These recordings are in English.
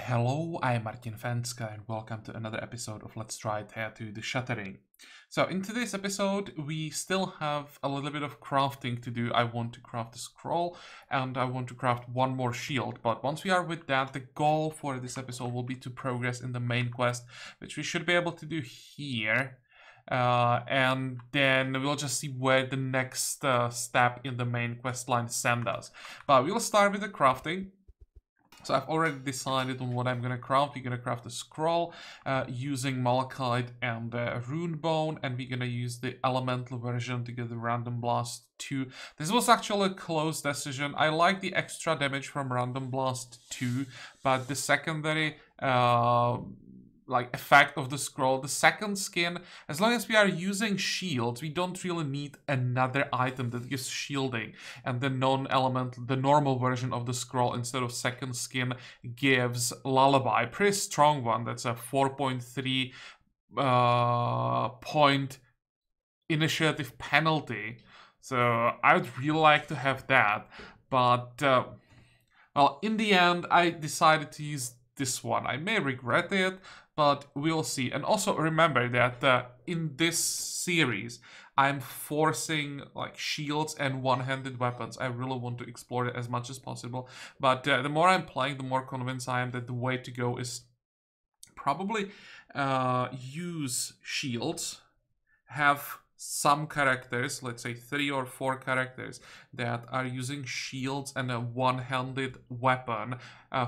Hello, I'm Martin Fencka and welcome to another episode of Let's Try Thea to the Shattering. So in today's episode we still have a little bit of crafting to do. I want to craft a scroll and I want to craft one more shield, but once we are with that, the goal for this episode will be to progress in the main quest, which we should be able to do here. And then we'll just see where the next step in the main quest line send us. But we'll start with the crafting. So I've already decided on what I'm gonna craft. We're gonna craft a scroll using malachite and rune bone, and we're gonna use the elemental version to get the random blast 2. This was actually a close decision. I like the extra damage from random blast 2, but the secondary effect of the scroll, the second skin, as long as we are using shields, we don't really need another item that gives shielding. And the non-elemental, the normal version of the scroll instead of second skin gives lullaby, pretty strong one. That's a 4.3 point initiative penalty. So I would really like to have that, but well, in the end I decided to use this one. I may regret it, but we'll see. And also remember that in this series, I'm forcing like shields and one-handed weapons. I really want to explore it as much as possible. But the more I'm playing, the more convinced I am that the way to go is probably use shields, have some characters, let's say 3 or 4 characters, that are using shields and a one-handed weapon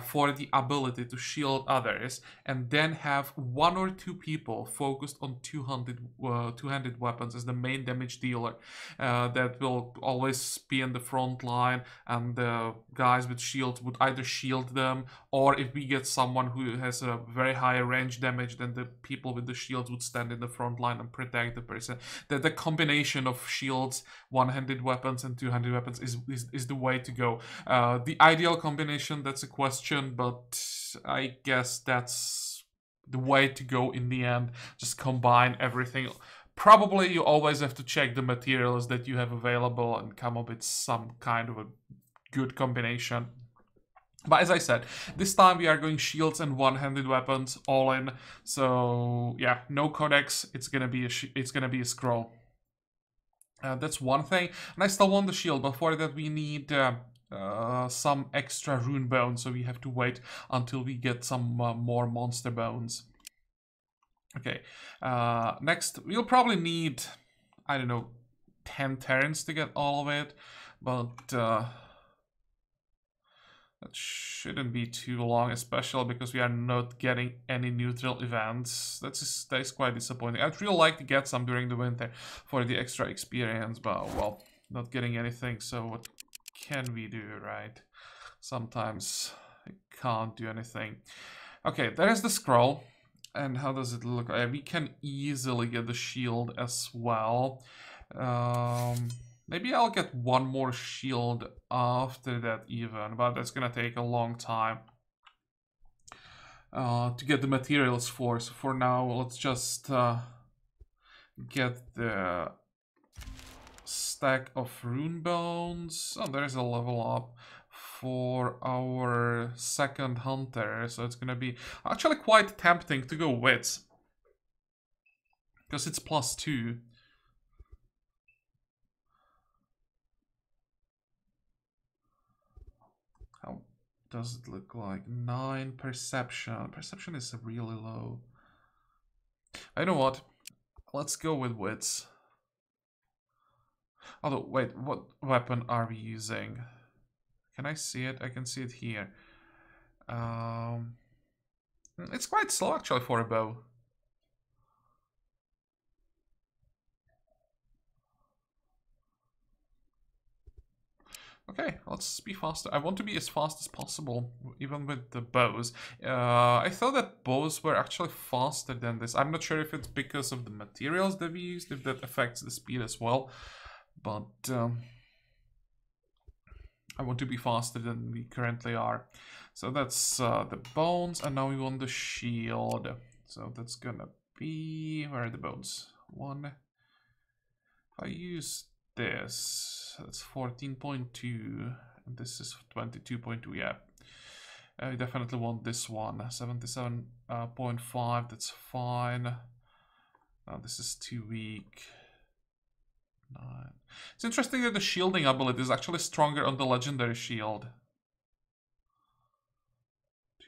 for the ability to shield others, and then have 1 or 2 people focused on two-handed weapons as the main damage dealer that will always be in the front line, and the guys with shields would either shield them, or if we get someone who has a very high range damage, then the people with the shields would stand in the front line and protect the person. The combination of shields, one-handed weapons, and two-handed weapons is the way to go. The ideal combination, that's a question, but I guess that's the way to go in the end. Just combine everything. Probably you always have to check the materials that you have available and come up with some kind of a good combination. But as I said, this time we are going shields and one-handed weapons all in. So yeah, no codex. It's gonna be a scroll. That's one thing, and I still want the shield, but for that we need some extra rune bones, so we have to wait until we get some more monster bones. Okay, next we'll probably need, I don't know, 10 turns to get all of it, but that shouldn't be too long, especially because we are not getting any neutral events. That is quite disappointing. I'd really like to get some during the winter for the extra experience, but well, not getting anything, so what can we do, right? Sometimes I can't do anything. Okay, there's the scroll. And how does it look? We can easily get the shield as well. Maybe I'll get one more shield after that even, but that's gonna take a long time to get the materials for. So for now, let's just get the stack of rune bones. Oh, there's a level up for our second hunter, so it's gonna be actually quite tempting to go wits, because it's +2. How does it look like? 9 perception. Perception is really low. I know what, let's go with wits. Although, wait, what weapon are we using? Can I see it? I can see it here. It's quite slow actually for a bow. Okay, let's be faster. I want to be as fast as possible, even with the bows. I thought that bows were actually faster than this. I'm not sure if it's because of the materials that we used, if that affects the speed as well. But I want to be faster than we currently are. So that's the bones, and now we want the shield. So that's gonna be... where are the bones? 1. If I use this, that's 14.2, and this is 22.2, yeah. I definitely want this one. 77.5, that's fine. This is too weak. 9. It's interesting that the shielding ability is actually stronger on the legendary shield.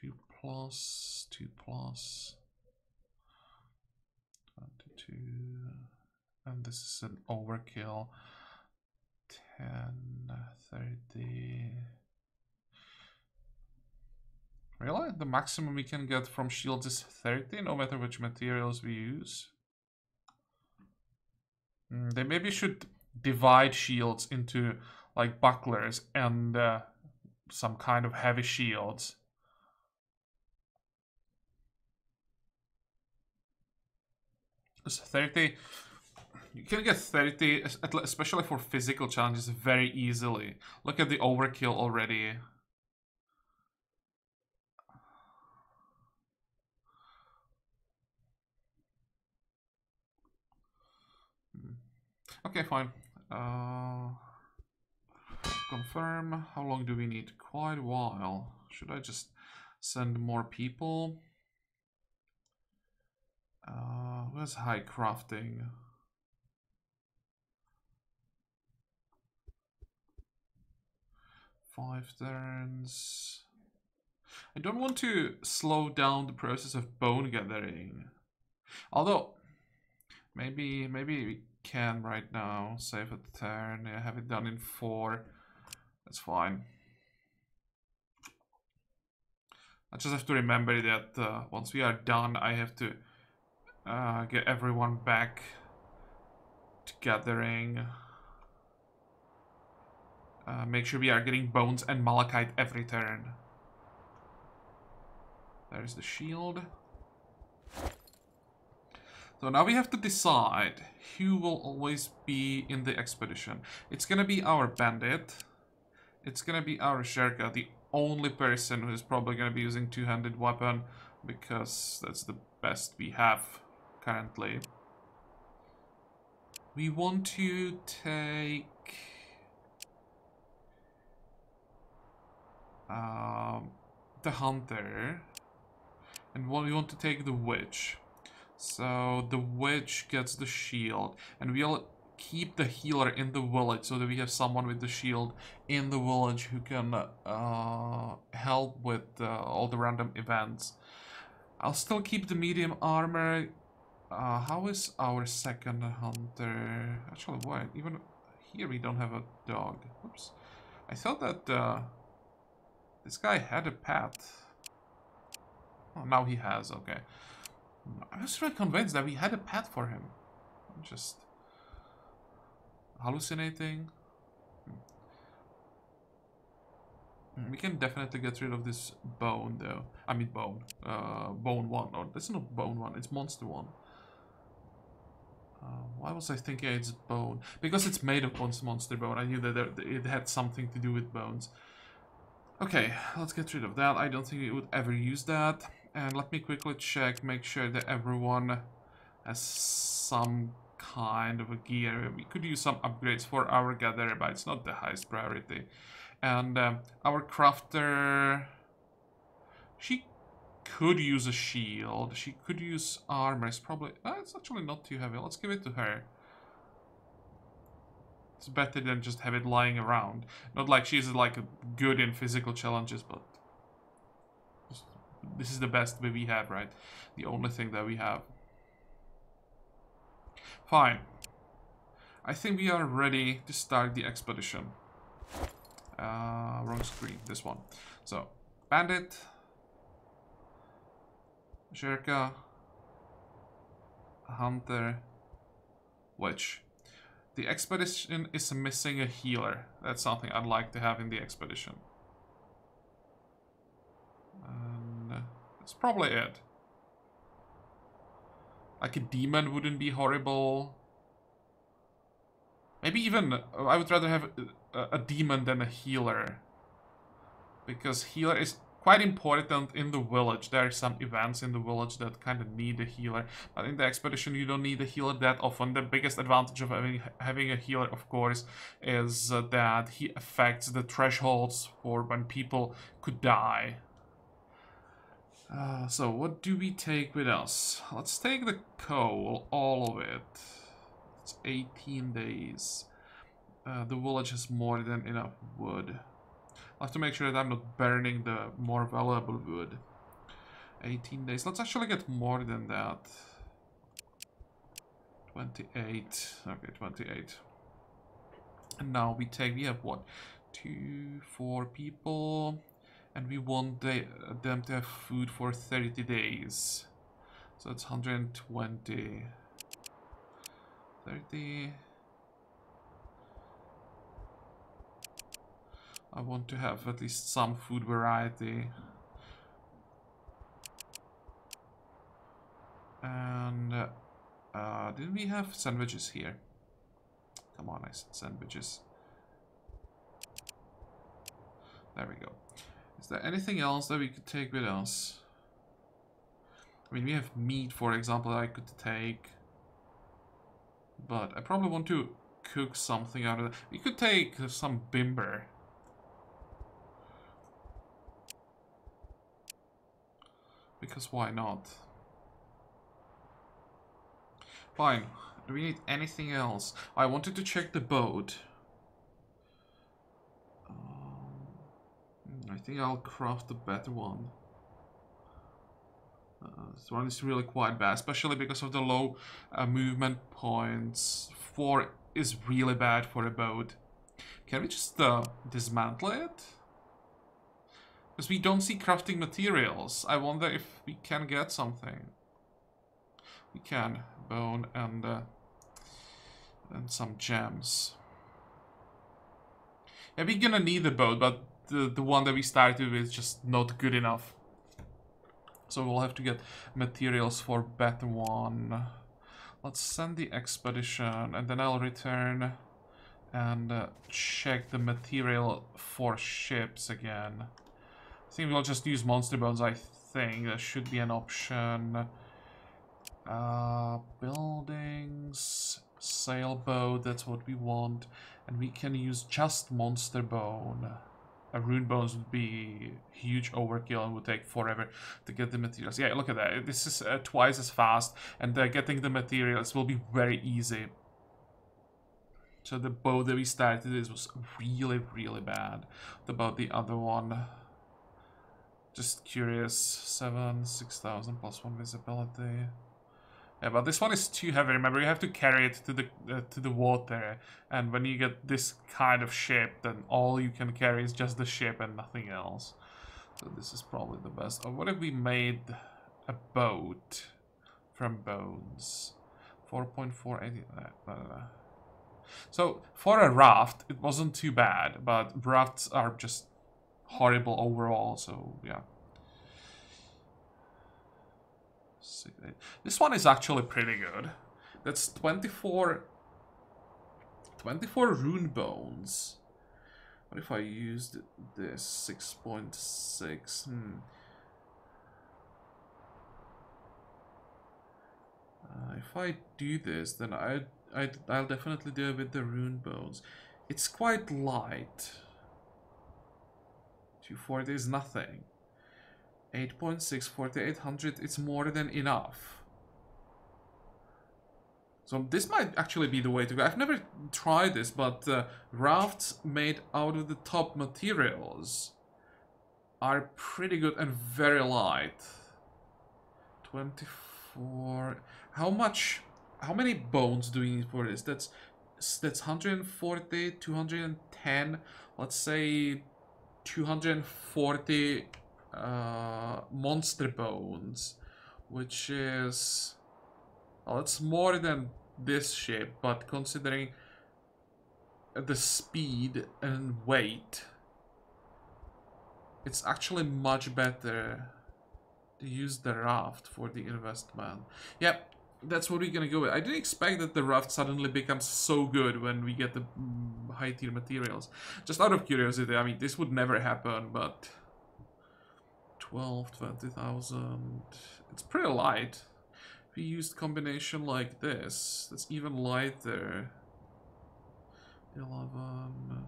2+, 2+. 22. And this is an overkill. 10, 30. Really? The maximum we can get from shields is 30, no matter which materials we use? They maybe should divide shields into like bucklers and some kind of heavy shields. Because 30, you can get 30, especially for physical challenges, very easily. Look at the overkill already. Okay, fine. Confirm. How long do we need? Quite a while. Should I just send more people? Where's high crafting? Five turns. I don't want to slow down the process of bone gathering. Although, maybe we can right now. Save a turn. Yeah, have it done in 4. That's fine. I just have to remember that once we are done, I have to get everyone back to gathering. Make sure we are getting bones and malachite every turn. There's the shield. So now we have to decide who will always be in the expedition. It's gonna be our bandit. It's gonna be our Sherka, the only person who's probably gonna be using two-handed weapon, because that's the best we have currently. We want to take the hunter, and we want to take the witch. So the witch gets the shield, and we'll keep the healer in the village so that we have someone with the shield in the village who can help with all the random events. I'll still keep the medium armor. How is our second hunter? Actually, wait, even here we don't have a dog. Oops. I thought that this guy had a pet. Oh, now he has, okay. I was really convinced that we had a pet for him. I'm just hallucinating. We can definitely get rid of this bone, though. I mean bone. Bone 1. Or that's not bone 1, it's monster 1. Why was I thinking it's bone? Because it's made of monster bone. I knew that it had something to do with bones. Okay, let's get rid of that. I don't think we would ever use that. And let me quickly check, make sure that everyone has some kind of a gear. We could use some upgrades for our gatherer, but it's not the highest priority. And our crafter, she could use a shield. She could use armor. It's probably, it's actually not too heavy. Let's give it to her. It's better than just have it lying around. Not like she's like good in physical challenges, but this is the best that we have, right? The only thing that we have. Fine. I think we are ready to start the expedition. Wrong screen, this one. So, bandit, Sherka, hunter, witch. The expedition is missing a healer. That's something I'd like to have in the expedition. And that's probably it. Like a demon wouldn't be horrible. Maybe even, I would rather have a demon than a healer. Because healer is quite important in the village. There are some events in the village that kind of need a healer. But in the expedition, you don't need a healer that often. The biggest advantage of having a healer, of course, is that he affects the thresholds for when people could die. So what do we take with us? Let's take the coal, all of it. It's 18 days. The village has more than enough wood. I'll have to make sure that I'm not burning the more valuable wood. 18 days. Let's actually get more than that. 28. Okay, 28. And now we have what? 4 people. And we want them to have food for 30 days. So it's 120. 30. I want to have at least some food variety. And didn't we have sandwiches here? Come on, I said sandwiches. There we go. Is there anything else that we could take with us? I mean, we have meat, for example, that I could take. But I probably want to cook something out of it. We could take some bimber. Because why not? Fine. Do we need anything else? I wanted to check the boat. I think I'll craft a better one. This one is really quite bad, especially because of the low movement points. 4 is really bad for a boat. Can we just dismantle it? Because we don't see crafting materials. I wonder if we can get something. We can. Bone and some gems. Yeah, we're gonna need a boat, but the one that we started with is just not good enough. So we'll have to get materials for better one. Let's send the expedition, and then I'll return and check the material for ships again. I think we'll just use monster bones, I think. That should be an option. Buildings, sailboat, that's what we want. And we can use just monster bone. Rune bones would be huge overkill and would take forever to get the materials. Yeah, look at that. This is twice as fast, and getting the materials will be very easy. So the boat that we started this was really, really bad. What about the other one? Just curious. 6,000 plus 1 visibility. Yeah, but this one is too heavy. Remember, you have to carry it to the water, and when you get this kind of ship, then all you can carry is just the ship and nothing else. So this is probably the best. Oh, what if we made a boat from bones? 4.480. So for a raft, it wasn't too bad, but rafts are just horrible overall. So yeah. This one is actually pretty good. That's 24 rune bones. What if I used this 6.6? If I do this, then I'll definitely do it with the rune bones. It's quite light. 240 is nothing. 8.6, 4,800, it's more than enough. So this might actually be the way to go. I've never tried this, but rafts made out of the top materials are pretty good and very light. 24. How many bones do we need for this? That's 140, 210. Let's say 240 monster bones, which is, well, it's more than this ship, but considering the speed and weight, it's actually much better to use the raft for the investment. Yep, that's what we're gonna go with. I didn't expect that the raft suddenly becomes so good when we get the high tier materials. Just out of curiosity, I mean, this would never happen, but 20,000. It's pretty light. If we used combination like this, that's even lighter. 11,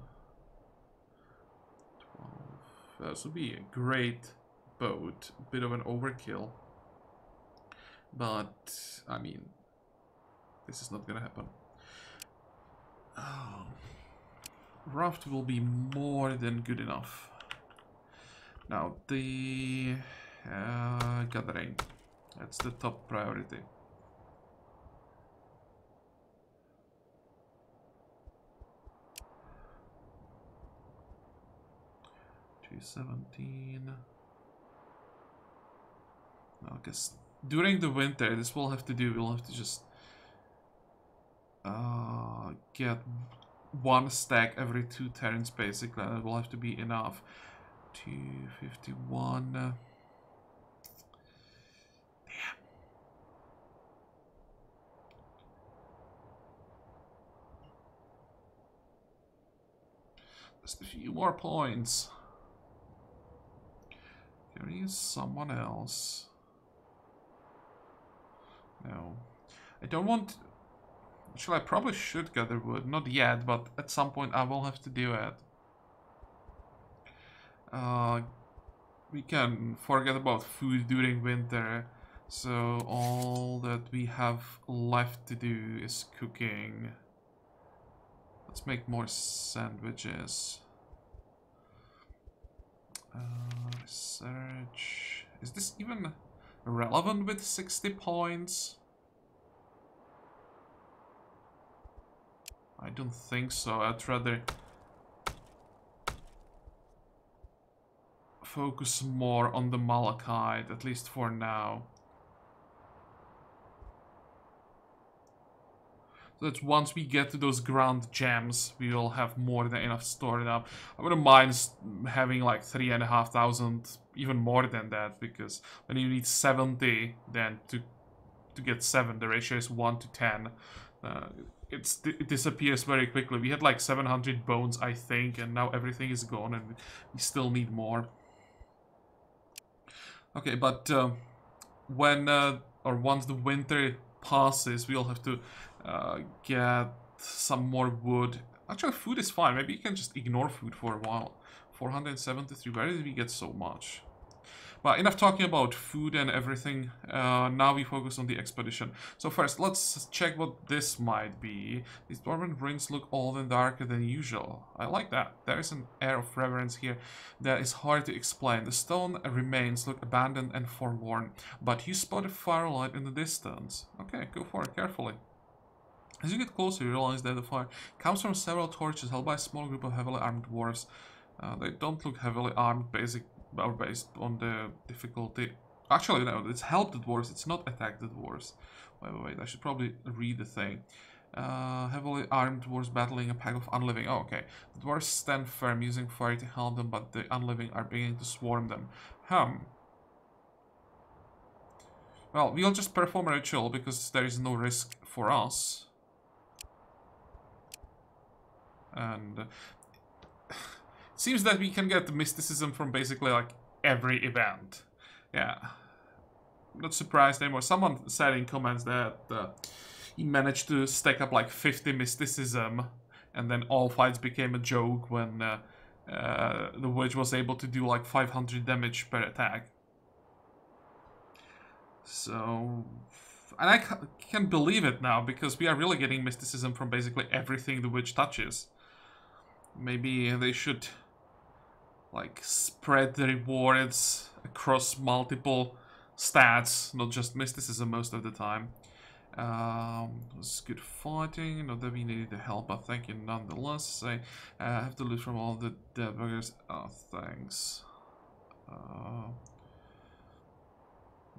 12. This would be a great boat. A bit of an overkill. But, I mean, this is not gonna happen. Oh. Raft will be more than good enough. Now, the gathering. That's the top priority. $217. I guess during the winter, this we'll have to do. We'll have to just get one stack every 2 turns, basically. That will have to be enough. 251. Damn. Just a few more points. Can we use someone else? No. I don't want... Actually, I probably should gather wood. Not yet, but at some point I will have to do it. We can forget about food during winter. So all that we have left to do is cooking. Let's make more sandwiches. Research. Is this even relevant with 60 points? I don't think so. I'd rather focus more on the malachite, at least for now. So that once we get to those ground gems, we will have more than enough stored up. I wouldn't mind having like 3,500, even more than that, because when you need 70, then to get 7, the ratio is 1 to 10. It disappears very quickly. We had like 700 bones, I think, and now everything is gone, and we still need more. Okay, but when or once the winter passes, we'll have to get some more wood. Actually, food is fine. Maybe you can just ignore food for a while. 473. Where did we get so much? Well, enough talking about food and everything. Now we focus on the expedition. So first, let's check what this might be. These dwarven ruins look old and darker than usual. I like that. There is an air of reverence here that is hard to explain. The stone remains look abandoned and forlorn, but you spot a firelight in the distance. Okay, go for it carefully. As you get closer, you realize that the fire comes from several torches held by a small group of heavily armed dwarves. They don't look heavily armed, based on the difficulty. Actually, no, it's help the dwarves, it's not attack the dwarves. Wait, I should probably read the thing. Heavily armed dwarves battling a pack of unliving. Oh, okay. The dwarves stand firm, using fire to help them, but the unliving are beginning to swarm them. Well, we'll just perform a ritual, because there is no risk for us. And... seems that we can get mysticism from basically like every event. Yeah. I'm not surprised anymore. Someone said in comments that he managed to stack up like 50 mysticism, and then all fights became a joke when the witch was able to do like 500 damage per attack. So... and I can't believe it now, because we are really getting mysticism from basically everything the witch touches. Maybe they should... like, spread the rewards across multiple stats, not just mysticism most of the time. It was good fighting, not that we needed the help, but thank you nonetheless. I have to loot from all the dead buggers. Oh, thanks.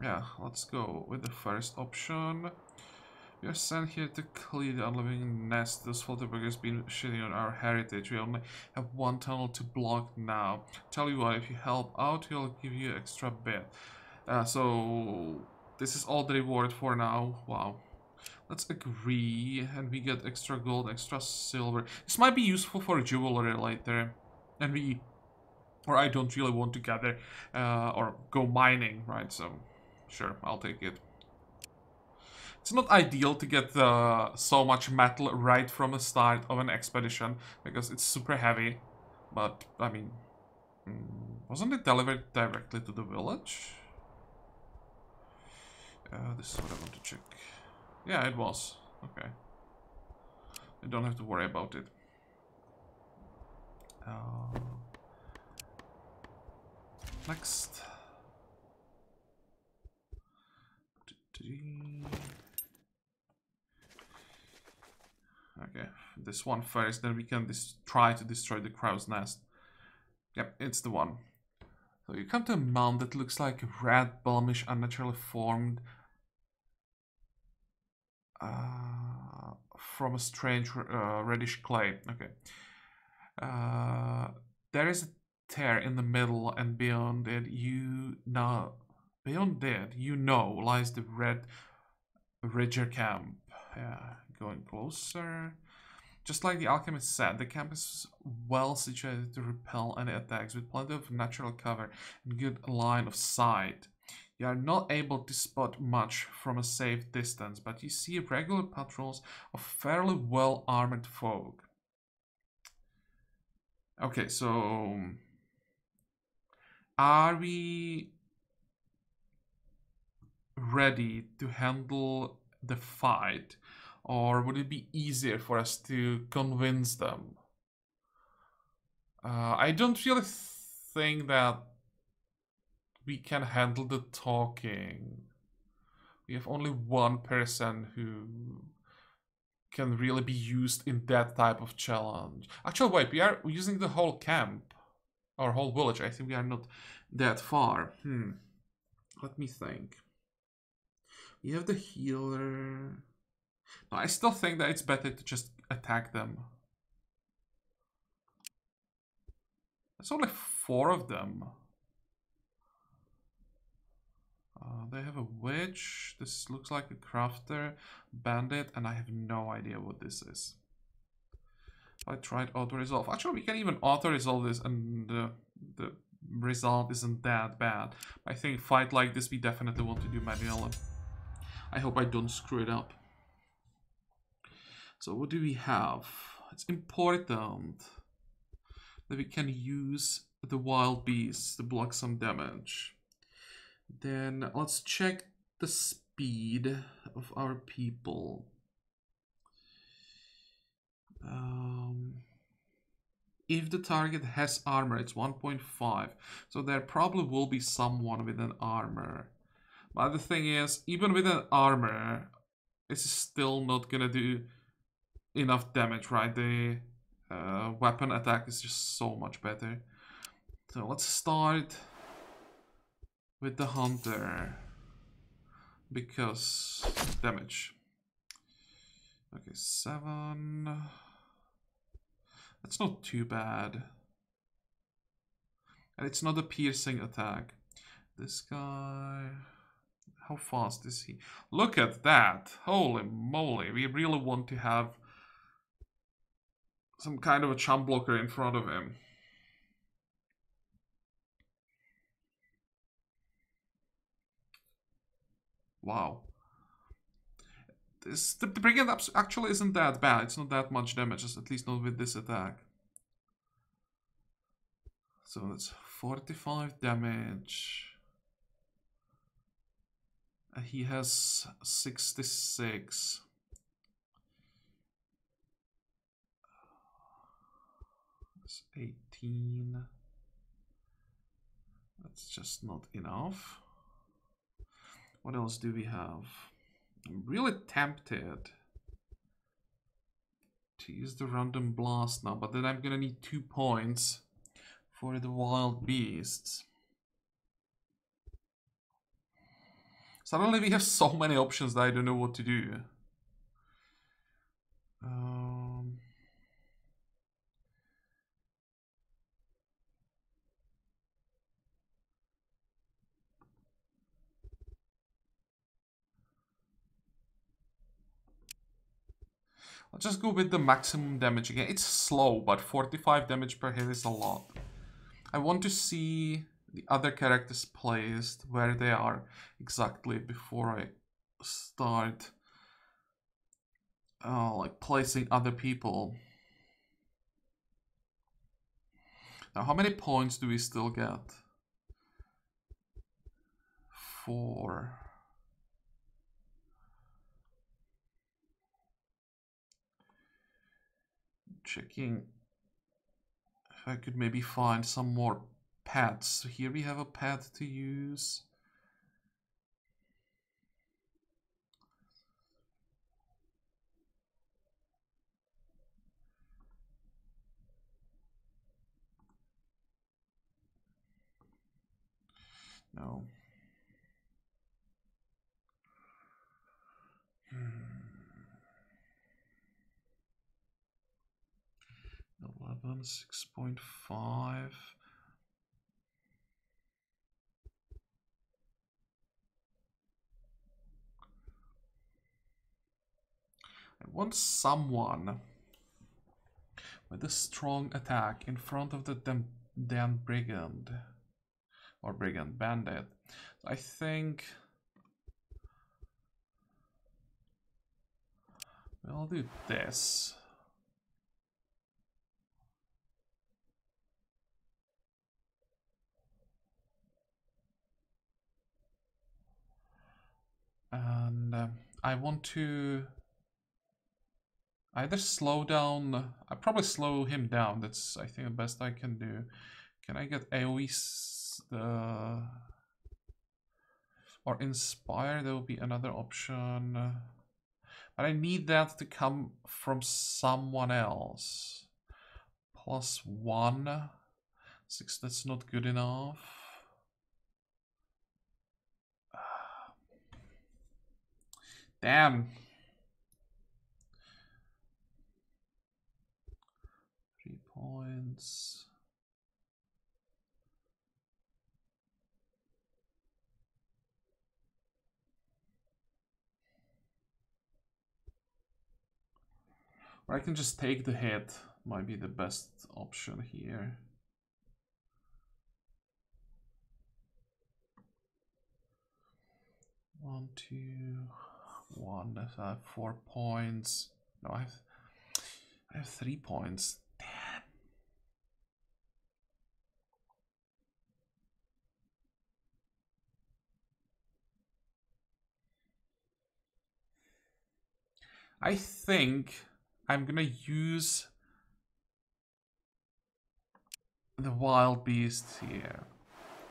Yeah, let's go with the first option. We are sent here to clear the unliving nest. Those Folterbuggers been shitting on our heritage. We only have one tunnel to block now. Tell you what, if you help out, he'll give you an extra bit. So this is all the reward for now. Wow. Let's agree, and we get extra gold, extra silver. This might be useful for jewelry later. And or I don't really want to gather or go mining, right? So sure, I'll take it. It's not ideal to get so much metal right from the start of an expedition, because it's super heavy, but, I mean, Wasn't it delivered directly to the village? This is what I want to check. Yeah, it was. Okay. I don't have to worry about it. Next. Okay, this one first, then we can try to destroy the crow's nest. Yep, it's the one. So you come to a mound that looks like a red, bulmish, unnaturally formed from a strange reddish clay. Okay. There is a tear in the middle, and beyond it, lies the red Ridger camp. Yeah, going closer. Just like the alchemist said, the camp is well situated to repel any attacks with plenty of natural cover and good line of sight. You are not able to spot much from a safe distance, but you see regular patrols of fairly well-armored folk. Okay, so are we ready to handle the fight, or would it be easier for us to convince them? I don't really think that we can handle the talking. We have only one person who can really be used in that type of challenge. Actually, wait, we are using the whole camp, or whole village. I think we are not that far. Let me think. We have the healer. No, I still think that it's better to just attack them. There's only 4 of them. They have a witch. This looks like a crafter, bandit, and I have no idea what this is. I tried auto-resolve. Actually, we can even auto-resolve this, and the result isn't that bad. I think fight like this, we definitely want to do manually. I hope I don't screw it up. So what do we have? It's important that we can use the wild beasts to block some damage. Then let's check the speed of our people. If the target has armor, it's 1.5. So there probably will be someone with an armor. But the thing is, even with an armor, it's still not gonna do enough damage, right? The weapon attack is just so much better. So let's start with the hunter, because damage. Okay, 7. That's not too bad. And it's not a piercing attack. This guy, how fast is he? Look at that. Holy moly. We really want to have some kind of a chump blocker in front of him. Wow. The brigand actually isn't that bad. It's not that much damage, at least not with this attack. So that's 45 damage. He has 66. That's 18. That's just not enough. What else do we have? I'm really tempted to use the random blast now, but then I'm gonna need 2 points for the wild beasts. Suddenly we have so many options that I don't know what to do. I'll just go with the maximum damage again. It's slow, but 45 damage per hit is a lot. I want to see the other characters placed, where they are exactly before I start like placing other people. Now, how many points do we still get? 4. Checking if I could maybe find some more pets. So here we have a pet to use. No. 11, 6.5. I want someone with a strong attack in front of the damn brigand. Or brigand bandit. I think we'll do this. And I want to either slow down. I probably slow him down. That's, I think, the best I can do. Can I get AoE or inspire? There will be another option. But I need that to come from someone else. +1. 6, that's not good enough. Damn. 3 points. Or I can just take the hit. Might be the best option here. One, 2, 1. I have 4 points. No, I have 3 points. Damn. I think I'm gonna use the wild beast here.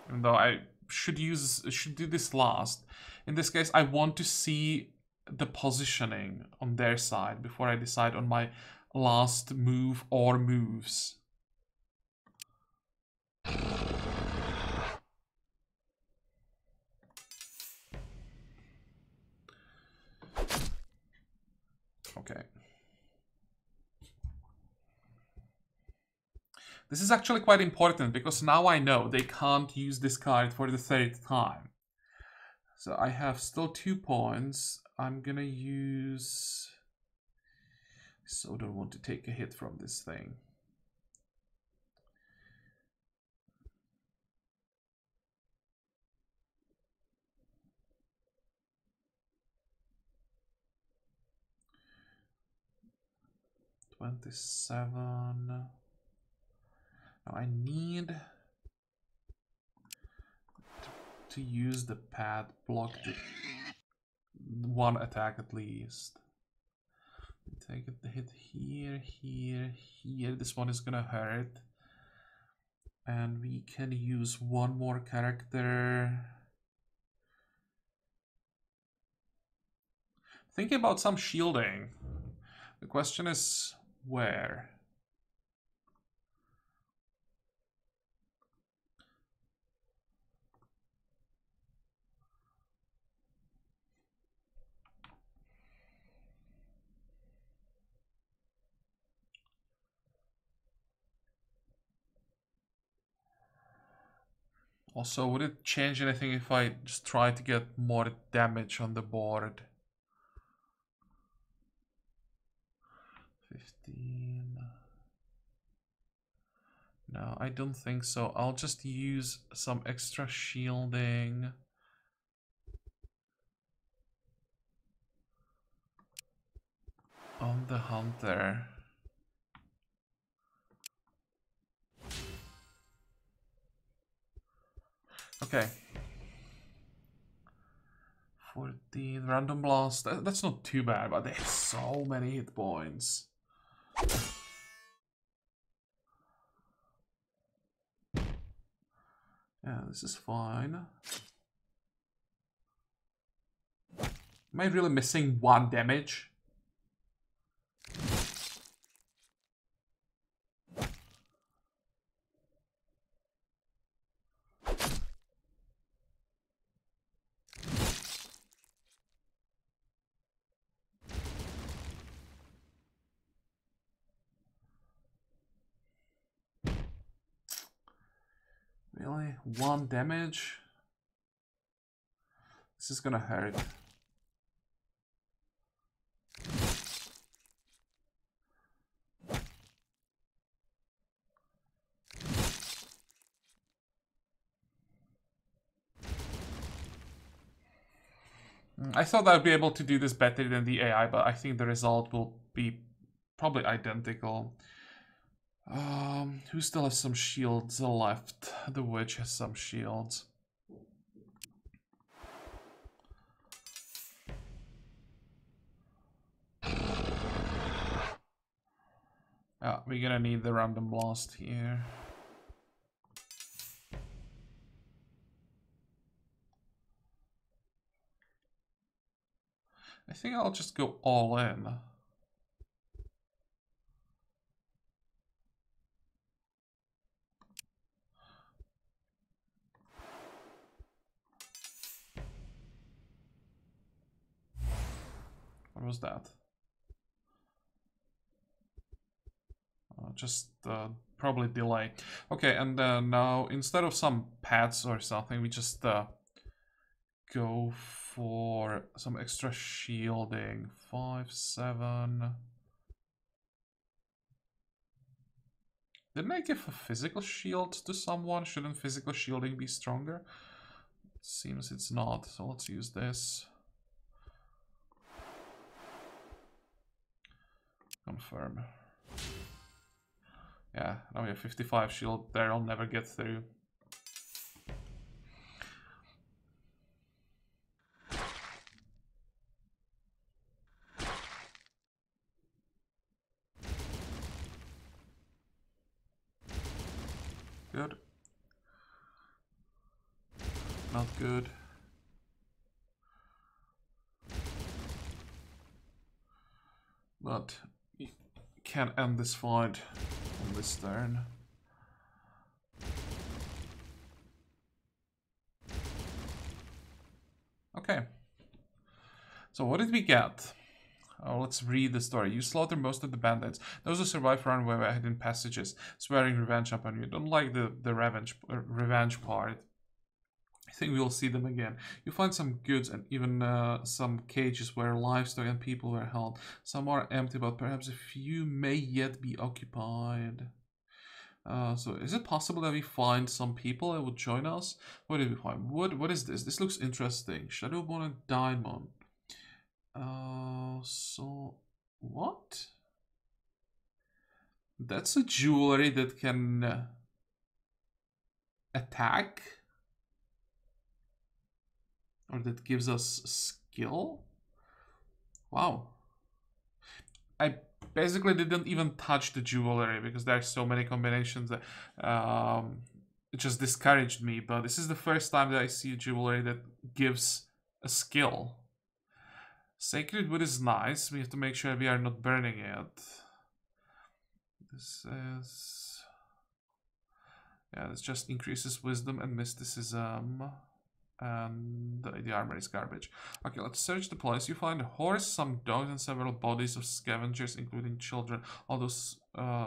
Even though I should do this last. In this case, I want to see the positioning on their side before I decide on my last move or moves. Okay. This is actually quite important because now I know they can't use this card for the 3rd time. So I have still 2 points. I'm gonna use... So don't want to take a hit from this thing. $27. Now I need to use the pad block the 1 attack at least. Take the hit here, here, here. This one is gonna hurt. And we can use 1 more character. Thinking about some shielding. The question is where? Also, would it change anything if I just try to get more damage on the board? 15. No, I don't think so. I'll just use some extra shielding. On the hunter. Okay. 14, random blast. That's not too bad, but they have so many hit points. Yeah, this is fine. Am I really missing 1 damage? Really? 1 damage? This is gonna hurt. I thought I'd be able to do this better than the AI, but I think the result will be probably identical. Who still has some shields left? The witch has some shields. Yeah, we're gonna need the random blast here. I think I'll just go all in. What was that? Just probably delay. Okay, and now instead of some pets or something, we just go for some extra shielding. 5, 7. Didn't I give a physical shield to someone? Shouldn't physical shielding be stronger? It seems it's not, so let's use this. Confirm. Yeah, now we have 55 shield there, I'll never get through. Good. Not good. But you can end this fight on this turn. Okay. So what did we get? Oh, let's read the story. You slaughter most of the bandits. Those who survive run away by hidden passages, swearing revenge upon you. Don't like the revenge part. I think we'll see them again. You find some goods and even some cages where livestock and people were held. Some are empty, but perhaps a few may yet be occupied. So is it possible that we find some people that would join us? What did we find? What is this? This looks interesting. Shadowbone and diamond. So what? That's a jewelry that can attack, or that gives us skill. Wow. I basically didn't even touch the jewelry because there are so many combinations that it just discouraged me. But this is the first time that I see a jewelry that gives a skill. Sacred wood is nice. We have to make sure we are not burning it. This is... yeah, this just increases wisdom and mysticism. And the armor is garbage. Okay, let's search the place. You find a horse, some dogs, and several bodies of scavengers, including children. Although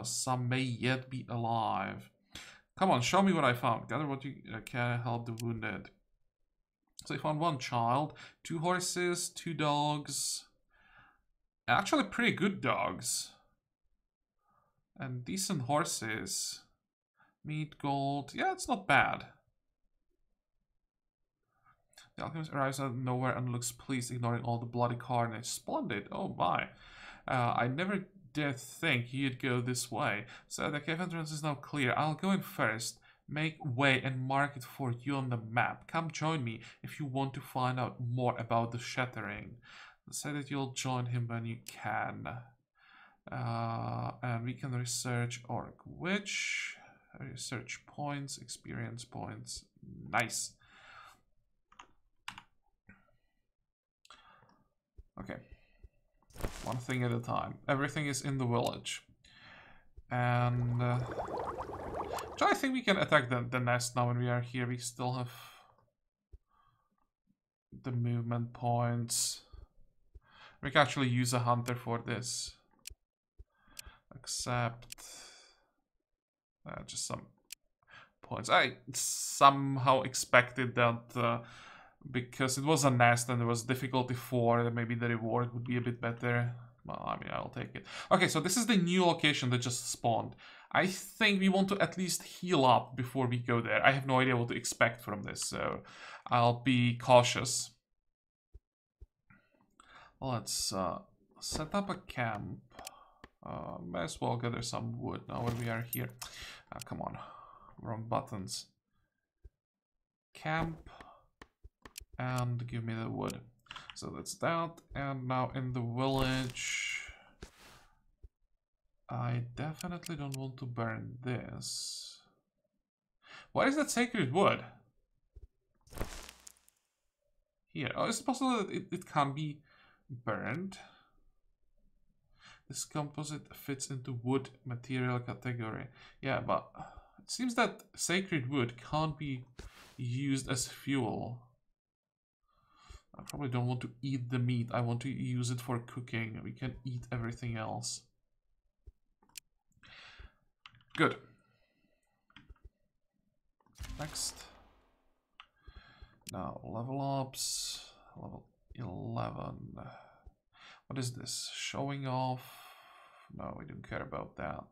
some may yet be alive. Come on, show me what I found. Gather what you can help the wounded. So I found 1 child, 2 horses, 2 dogs. Actually pretty good dogs. And decent horses. Meat, gold. Yeah, it's not bad. The alchemist arrives out of nowhere and looks pleased, ignoring all the bloody carnage. Splendid. Oh my. I never did think he'd go this way. So the cave entrance is now clear. I'll go in first. make way and mark it for you on the map. Come join me if you want to find out more about the Shattering. Say that you'll join him when you can. And we can research org witch. Research points, experience points. Nice. Okay. One thing at a time. Everything is in the village. And so I think we can attack the nest now when we are here. We still have the movement points. We can actually use a hunter for this. Except just some points. I somehow expected that because it was a nest and there was difficulty 4, that maybe the reward would be a bit better. Well, I mean, I'll take it. Okay, so this is the new location that just spawned. I think we want to at least heal up before we go there. I have no idea what to expect from this, so I'll be cautious. Let's set up a camp. May as well gather some wood now when we are here. Come on, wrong buttons. Camp, and give me the wood. So that's that, and now in the village, I definitely don't want to burn this. What is that sacred wood? Here. Oh, is it possible that it can be burned? This composite fits into wood material category. Yeah, but it seems that sacred wood can't be used as fuel. I probably don't want to eat the meat. I want to use it for cooking. We can eat everything else. Good. Next. Now, level ups. Level 11. What is this? Showing off? No, we don't care about that.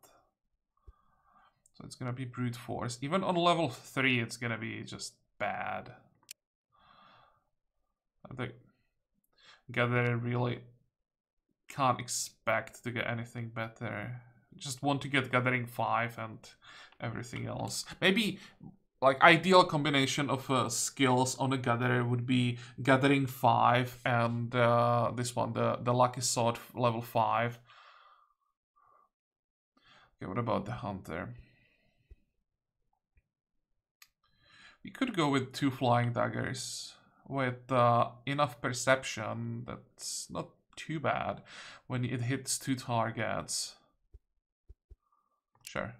So it's gonna be brute force. Even on level 3, it's gonna be just bad. I think Gather really can't expect to get anything better. Just want to get Gathering 5 and everything else. Maybe like ideal combination of skills on a Gatherer would be Gathering 5 and this one, the Lucky Sword level 5. Okay, what about the Hunter? We could go with 2 Flying Daggers. With enough perception, that's not too bad when it hits 2 targets. Sure.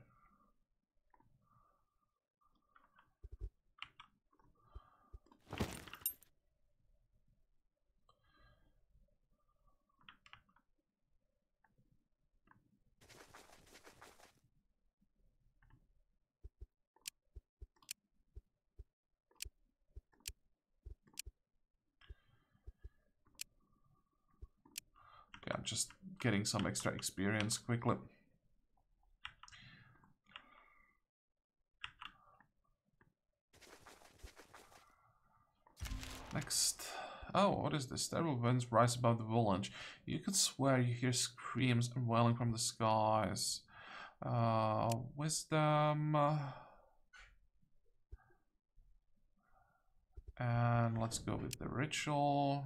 Okay, I'm just getting some extra experience quickly. Next. Oh, what is this? Terrible winds rise above the village. You could swear you hear screams wailing from the skies. Wisdom. And let's go with the ritual.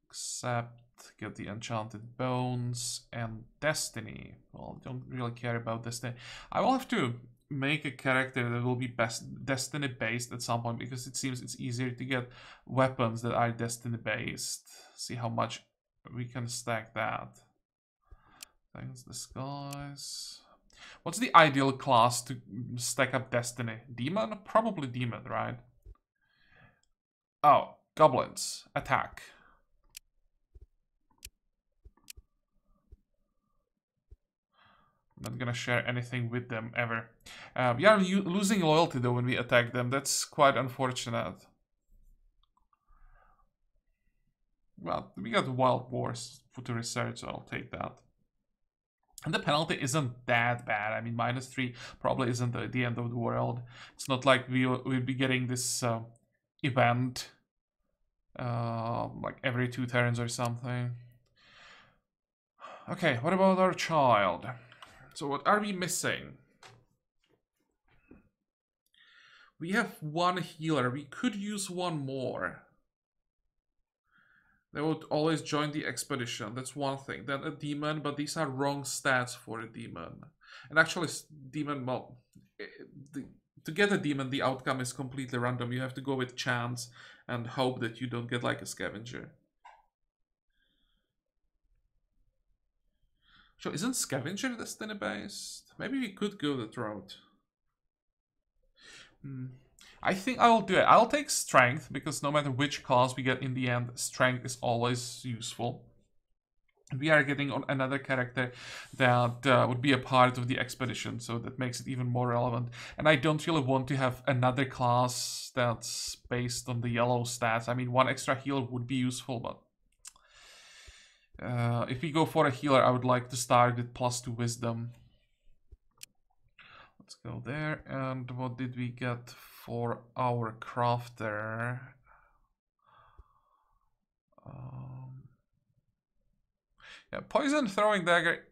Accept, get the enchanted bones, and destiny. Well, don't really care about destiny. I will have to make a character that will be best destiny based at some point, because it seems it's easier to get weapons that are destiny based. See how much we can stack that. Thanks, disguise. What's the ideal class to stack up destiny? Demon? Probably demon, right? Oh, goblins. Attack. Not gonna share anything with them ever. We are losing loyalty though when we attack them. That's quite unfortunate. Well, we got Wild Wars to research, so I'll take that. And the penalty isn't that bad. I mean, -3 probably isn't the end of the world. It's not like we'll be getting this event like every 2 turns or something. Okay, what about our child? So what are we missing? We have one healer. We could use one more. They would always join the expedition. That's one thing. Then a demon, but these are wrong stats for a demon. And actually, demon, well, to get a demon, the outcome is completely random. You have to go with chance and hope that you don't get like a scavenger. So isn't scavenger destiny based? Maybe we could go that route. I think I will do it. I'll take strength, because no matter which class we get in the end, strength is always useful. We are getting on another character that would be a part of the expedition, so that makes it even more relevant. And I don't really want to have another class that's based on the yellow stats. I mean, one extra healer would be useful, but if we go for a healer, I would like to start with +2 wisdom. Let's go there. And what did we get for our crafter? Yeah, poison throwing dagger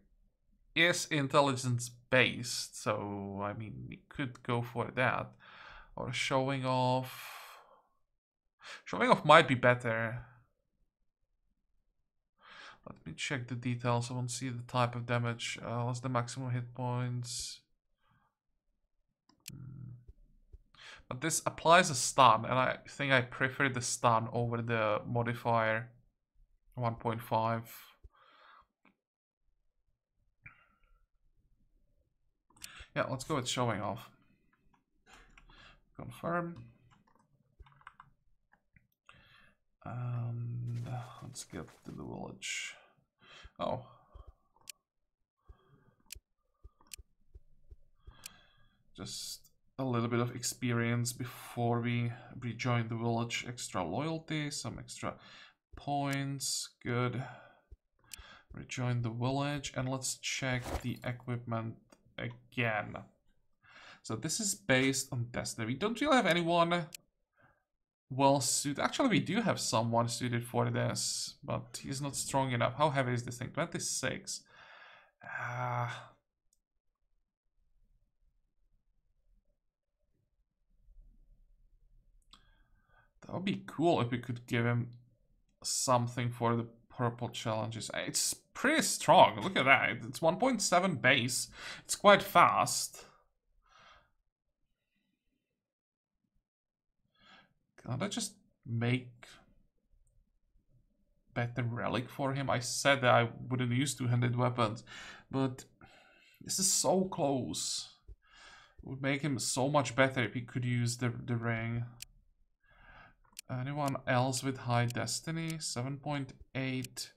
is intelligence based, so I mean we could go for that. Or showing off. Showing off might be better. Let me check the details. I want to see the type of damage. What's the maximum hit points? But this applies a stun, and I think I prefer the stun over the modifier 1.5. Yeah, let's go with showing off. Confirm. And let's get to the village. Oh. Just a little bit of experience before we rejoin the village. Extra loyalty, some extra points. Good. Rejoin the village, and let's check the equipment again. So this is based on destiny. We don't really have anyone well suited. Actually, we do have someone suited for this, but he's not strong enough. How heavy is this thing? 26. That would be cool if we could give him something for the purple challenges. It's pretty strong. Look at that. It's 1.7 base. It's quite fast. Can't I just make better relic for him? I said that I wouldn't use two-handed weapons, but this is so close. It would make him so much better if he could use the ring. Anyone else with high destiny? 7.8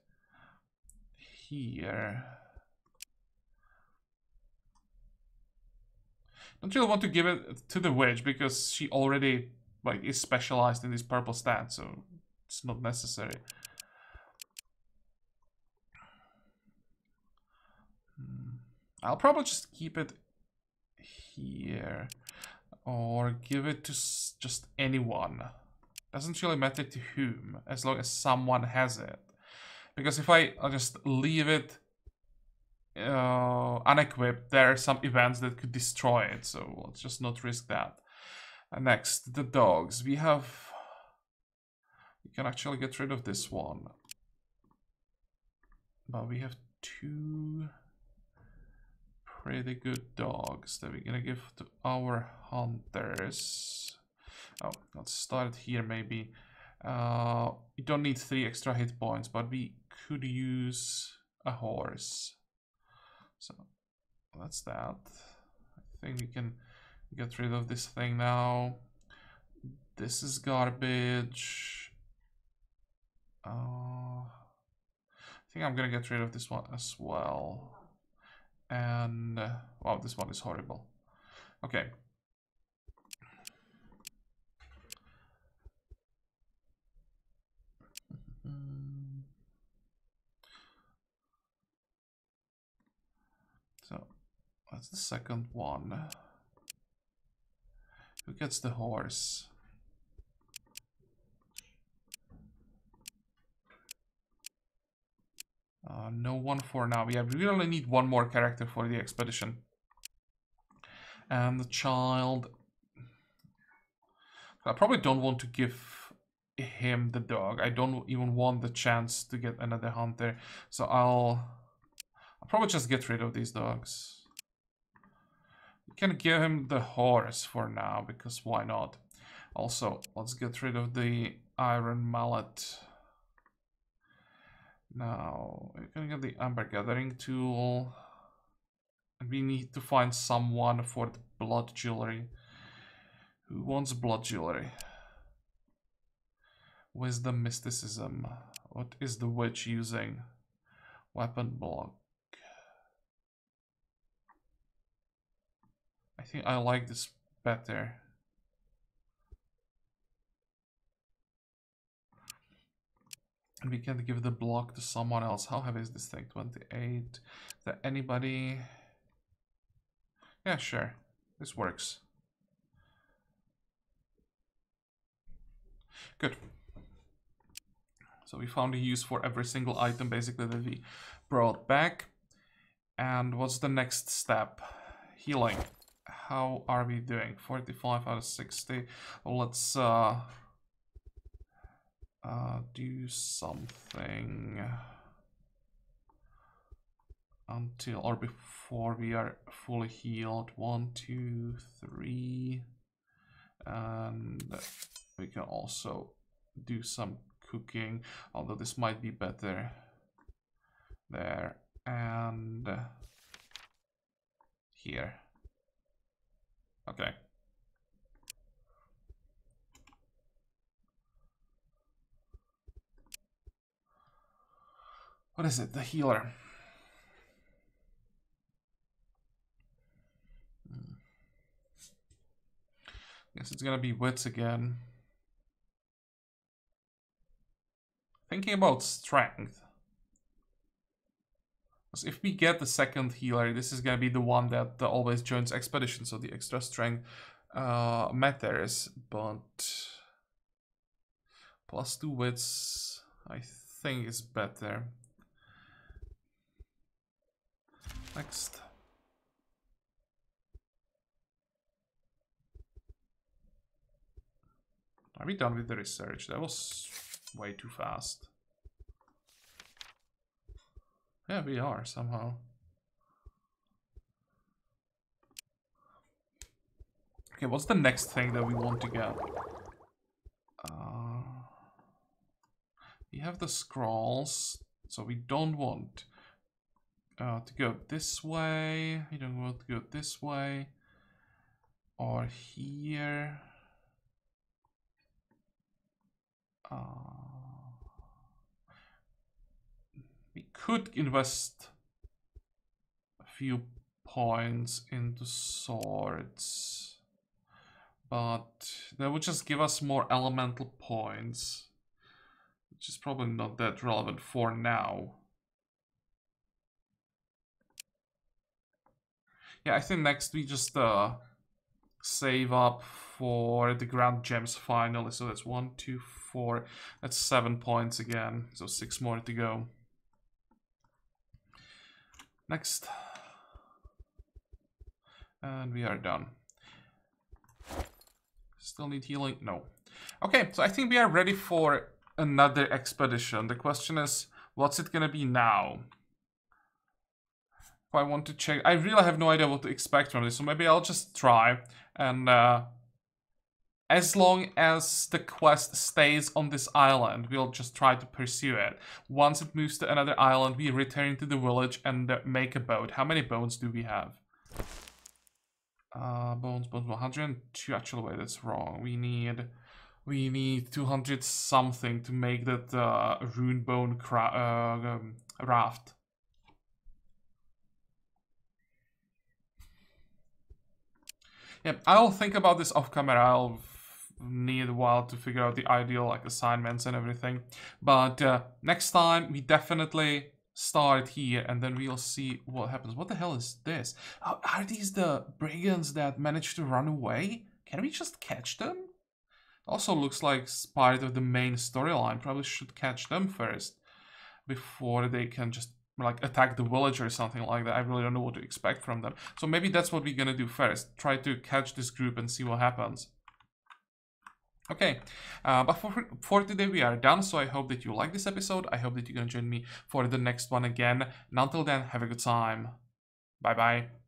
here. Don't really want to give it to the witch because she already is specialized in this purple stat, so it's not necessary. I'll probably just keep it here, or give it to just anyone. Doesn't really matter to whom, as long as someone has it. Because if I'll just leave it unequipped, there are some events that could destroy it, so let's just not risk that. And next, the dogs. We can actually get rid of this one. But we have 2 pretty good dogs that we're gonna give to our hunters. Oh, let's start here maybe. We don't need 3 extra hit points, but we could use a horse. So that's that. I think we can get rid of this thing now. This is garbage. I think I'm gonna get rid of this one as well. And wow, this one is horrible. Okay. So that's the second one. Who gets the horse? No one for now. Yeah, we really need one more character for the expedition. And the child. I probably don't want to give him the dog. I don't even want the chance to get another hunter. So I'll probably just get rid of these dogs. We can give him the horse for now, because why not? Also, let's get rid of the iron mallet. Now, we're gonna get the amber gathering tool. And we need to find someone for the blood jewelry. Who wants blood jewelry? Wisdom, mysticism. What is the witch using? Weapon block. I think I like this better. And we can give the block to someone else. How heavy is this thing? 28. Is there anybody? Yeah, sure. This works. Good. So we found a use for every single item basically that we brought back. And what's the next step? Healing. How are we doing? 45 out of 60. Well, let's do something until or before we are fully healed. 1, 2, 3. And we can also do some cooking, although this might be better there and here. Okay. What is it? The healer. Guess it's gonna be wits again. Thinking about strength. Because if we get the second healer, this is gonna be the one that always joins expedition, so the extra strength matters. But +2 wits, I think, is better. Next. Are we done with the research? That was way too fast. Yeah, we are somehow. Okay, what's the next thing that we want to get? We have the scrolls, so we don't want to go this way. We don't want to go this way or here. We could invest a few points into swords, but that would just give us more elemental points, which is probably not that relevant for now. Yeah, I think next we just save up for the Grand Gems finally. So that's 1, 2, 4. That's 7 points again. So 6 more to go. Next. And we are done. Still need healing? No. Okay, so I think we are ready for another expedition. The question is, what's it gonna be now? If I want to check, I really have no idea what to expect from this, so maybe I'll just try. And as long as the quest stays on this island, we'll just try to pursue it. Once it moves to another island, we return to the village and make a boat. How many bones do we have? Bones, 102. Actually, wait, that's wrong. We need 200 something to make that rune bone raft. Yeah, I'll think about this off camera. I'll need a while to figure out the ideal assignments and everything. But next time we definitely start here and then we'll see what happens. What the hell is this? Are these the brigands that managed to run away? Can we just catch them? Also looks like part of the main storyline. Probably should catch them first before they can just attack the village or something like that. I really don't know what to expect from them. So maybe that's what we're gonna do first. Try to catch this group and see what happens. Okay, but for today we are done, so I hope that you like this episode. I hope that you're gonna join me for the next one again. And until then, have a good time. Bye bye.